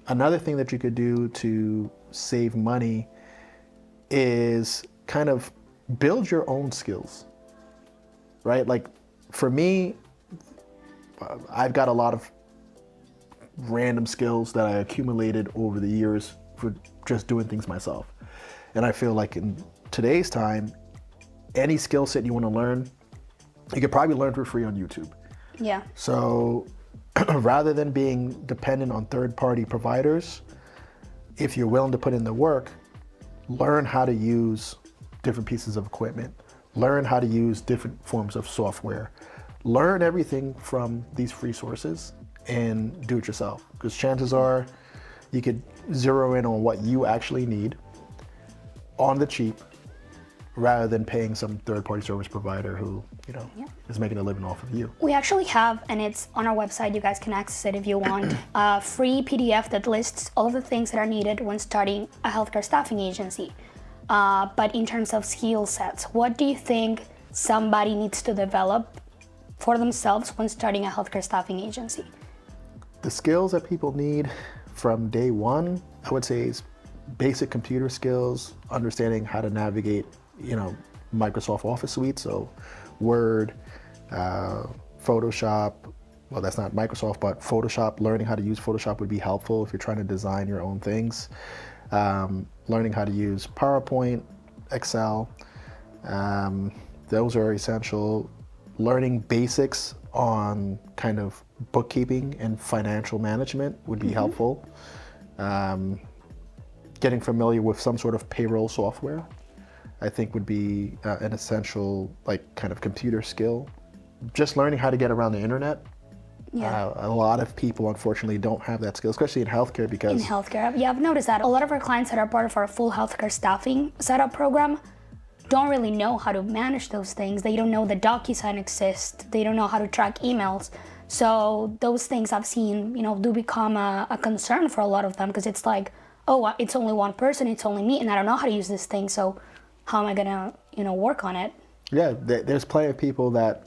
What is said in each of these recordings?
Another thing that you could do to save money is kind of build your own skills, right? Like for me, I've got a lot of random skills that I accumulated over the years for just doing things myself. And I feel like in today's time, any skill set you want to learn, you could probably learn for free on YouTube. Yeah. So rather than being dependent on third-party providers, if you're willing to put in the work, learn how to use different pieces of equipment, learn how to use different forms of software, learn everything from these free sources and do it yourself. Because chances are you could zero in on what you actually need on the cheap rather than paying some third-party service provider who, is making a living off of you. We actually have, and it's on our website, you guys can access it if you want, a free PDF that lists all of the things that are needed when starting a healthcare staffing agency. But in terms of skill sets, what do you think somebody needs to develop for themselves when starting a healthcare staffing agency? The skills that people need from day one, I would say, is basic computer skills, understanding how to navigate, Microsoft Office suite, so Word, Photoshop. Well, that's not Microsoft, but Photoshop. Learning how to use Photoshop would be helpful if you're trying to design your own things. Learning how to use PowerPoint, Excel. Those are essential. Learning basics on kind of bookkeeping and financial management would be helpful. Getting familiar with some sort of payroll software, I think would be an essential, kind of computer skill. Just learning how to get around the internet. Yeah. A lot of people, unfortunately, don't have that skill, especially in healthcare because... In healthcare, yeah, I've noticed that. A lot of our clients that are part of our full healthcare staffing setup program don't really know how to manage those things. They don't know that DocuSign exists. They don't know how to track emails. So those things I've seen, do become a concern for a lot of them because it's like, oh, it's only one person, it's only me, and I don't know how to use this thing, so how am I gonna, work on it? Yeah, there's plenty of people that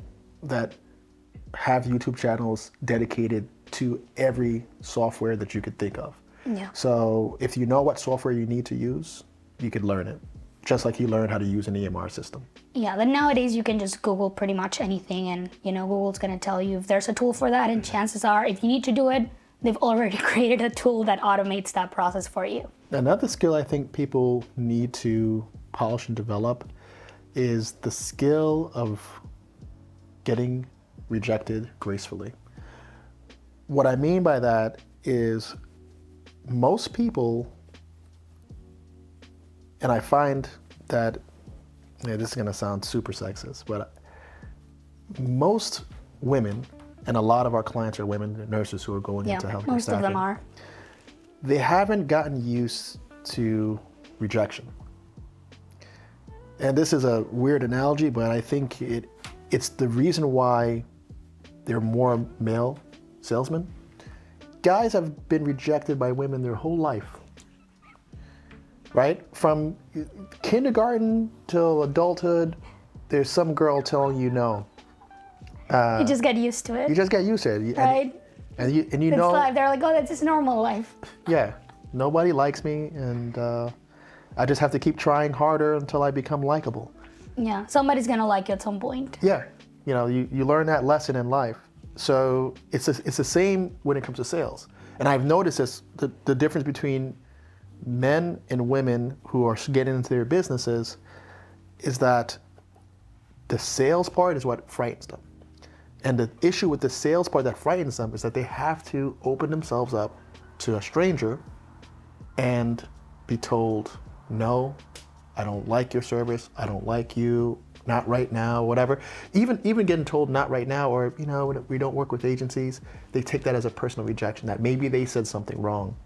have YouTube channels dedicated to every software that you could think of. Yeah. So if you know what software you need to use, you could learn it, just like you learn how to use an EMR system. Yeah, then nowadays you can just Google pretty much anything and, Google's gonna tell you if there's a tool for that, and chances are if you need to do it, they've already created a tool that automates that process for you. Another skill I think people need to polish and develop is the skill of getting rejected gracefully. What I mean by that is most people, and I find that, this is gonna sound super sexist, but most women, and a lot of our clients are women, nurses who are going into healthcare most staffing. of them are. They haven't gotten used to rejection. And this is a weird analogy, but I think it's the reason why there are more male salesmen. Guys have been rejected by women their whole life, right? From kindergarten till adulthood, there's some girl telling you no. You just get used to it. You just get used to it. Right? And you It's know, like, they're like, oh, that's just normal life. yeah, nobody likes me, and I just have to keep trying harder until I become likable. Yeah, somebody's gonna like you at some point. Yeah, you learn that lesson in life. So it's the same when it comes to sales. And I've noticed this, the difference between men and women who are getting into their businesses is that the sales part is what frightens them. And the issue with the sales part that frightens them is that they have to open themselves up to a stranger and be told, no, I don't like your service, I don't like you, not right now, whatever. Even getting told not right now, or we don't work with agencies, they take that as a personal rejection, that maybe they said something wrong,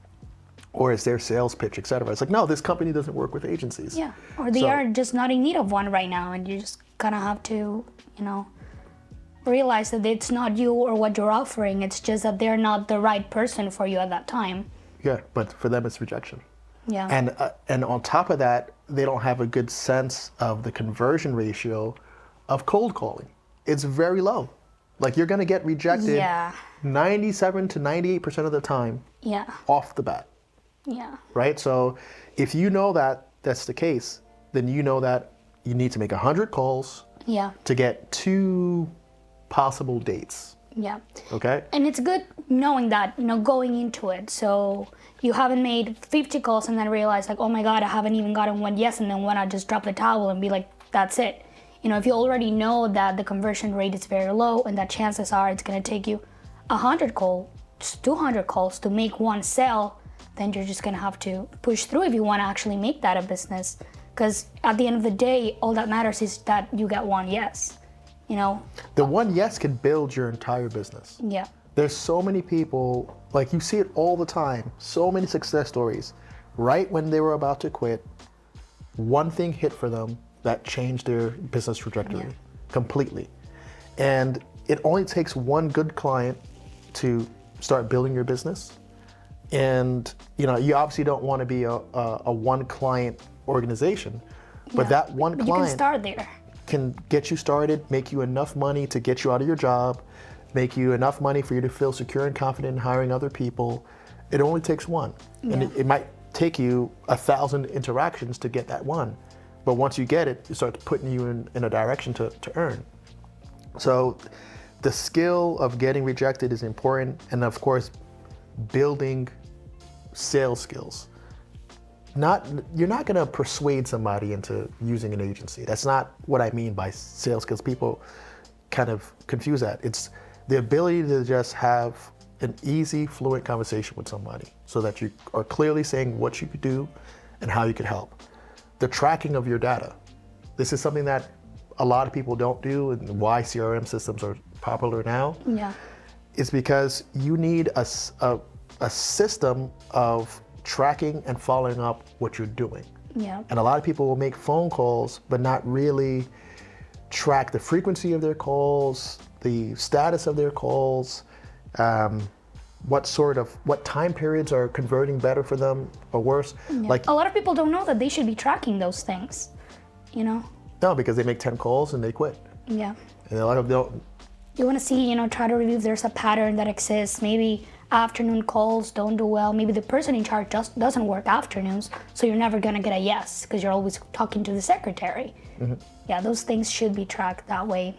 or it's their sales pitch, etc. It's like, no, this company doesn't work with agencies. Yeah, or they are just not in need of one right now, and you just kind of have to, realize that it's not you or what you're offering, it's just that they're not the right person for you at that time. Yeah, but for them it's rejection. Yeah. And on top of that, they don't have a good sense of the conversion ratio of cold calling. It's very low. Like you're gonna get rejected Yeah. 97 to 98% of the time Yeah. off the bat, Yeah. right? So if you know that that's the case, then you know that you need to make 100 calls Yeah. to get 2 possible dates, Yeah. okay? And it's good knowing that, going into it. So you haven't made 50 calls and then realize like, oh my God, I haven't even gotten one yes. And then when I just drop the towel and be like, that's it. If you already know that the conversion rate is very low and that chances are it's going to take you 100 calls, 200 calls to make one sale, then you're just going to have to push through if you want to actually make that a business. Because at the end of the day, all that matters is that you get one yes. The one yes can build your entire business. Yeah. There's so many people, like you see it all the time, so many success stories. Right when they were about to quit, one thing hit for them that changed their business trajectory completely. And it only takes one good client to start building your business. And you obviously don't want to be a one client organization, but that one But you can client start there. can get you started, make you enough money to get you out of your job, make you enough money for you to feel secure and confident in hiring other people. It only takes one. And it might take you 1,000 interactions to get that one. But once you get it, it starts putting you in a direction to earn. So the skill of getting rejected is important. And of course, building sales skills. You're not going to persuade somebody into using an agency. That's not what I mean by sales skills. People kind of confuse that. It's the ability to just have an easy, fluent conversation with somebody so that you are clearly saying what you could do and how you could help. The tracking of your data. This is something that a lot of people don't do, and why CRM systems are popular now. Yeah. Is because you need a system of tracking and following up what you're doing. Yeah. And a lot of people will make phone calls, but not really track the frequency of their calls, the status of their calls, what time periods are converting better for them or worse. Yeah. Like, a lot of people don't know that they should be tracking those things, no, because they make 10 calls and they quit. Yeah. And a lot of them don't. You want to see, try to review if there's a pattern that exists. Maybe afternoon calls don't do well. Maybe the person in charge just doesn't work afternoons, so you're never going to get a yes because you're always talking to the secretary. Yeah, those things should be tracked that way.